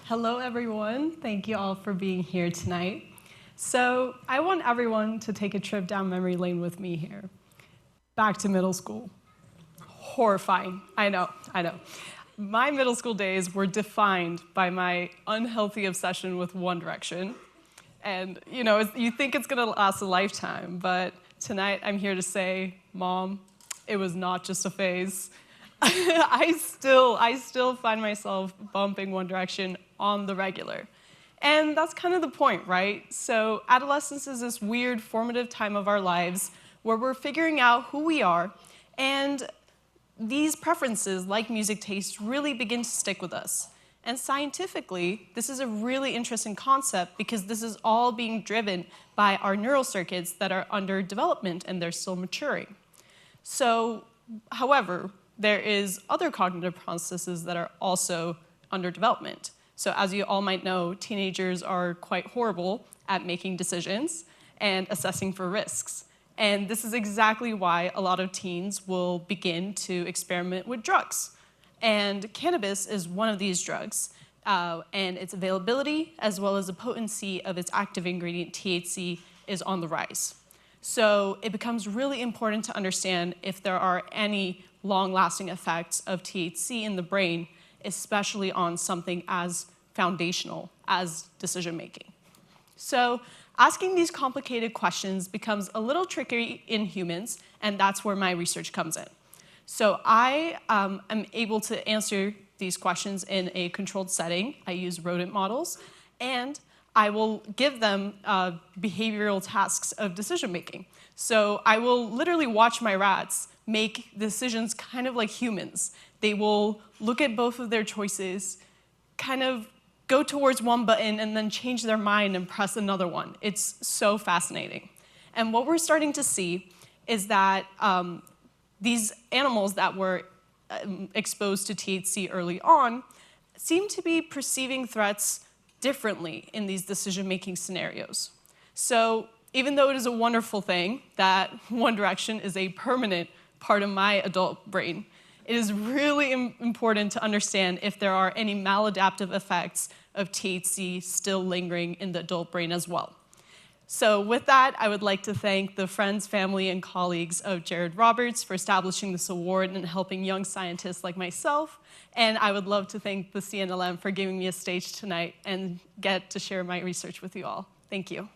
Hello, everyone. Thank you all for being here tonight. So I want everyone to take a trip down memory lane with me here. Back to middle school. Horrifying. I know. My middle school days were defined by my unhealthy obsession with One Direction. And you think it's going to last a lifetime, but tonight I'm here to say, Mom, it was not just a phase. I still find myself bumping One Direction on the regular. And that's kind of the point, right? So adolescence is this weird formative time of our lives where we're figuring out who we are, and these preferences, like music taste, really begin to stick with us. And scientifically, this is a really interesting concept because this is all being driven by our neural circuits that are under development and they're still maturing. So, however, there is other cognitive processes that are also under development. So as you all might know, teenagers are quite horrible at making decisions and assessing for risks. And this is exactly why a lot of teens will begin to experiment with drugs. And cannabis is one of these drugs, and its availability, as well as the potency of its active ingredient, THC, is on the rise. So it becomes really important to understand if there are any long-lasting effects of THC in the brain, especially on something as foundational as decision-making. So asking these complicated questions becomes a little tricky in humans, and that's where my research comes in. So I am able to answer these questions in a controlled setting. I use rodent models, and I will give them behavioral tasks of decision-making. So I will literally watch my rats make decisions kind of like humans. They will look at both of their choices, kind of go towards one button, and then change their mind and press another one. It's so fascinating. And what we're starting to see is that these animals that were exposed to THC early on seem to be perceiving threats differently in these decision-making scenarios. So even though it is a wonderful thing that One Direction is a permanent part of my adult brain, it is really important to understand if there are any maladaptive effects of THC still lingering in the adult brain as well. So with that, I would like to thank the friends, family, and colleagues of Jared Roberts for establishing this award and helping young scientists like myself. And I would love to thank the CNLM for giving me a stage tonight and get to share my research with you all. Thank you.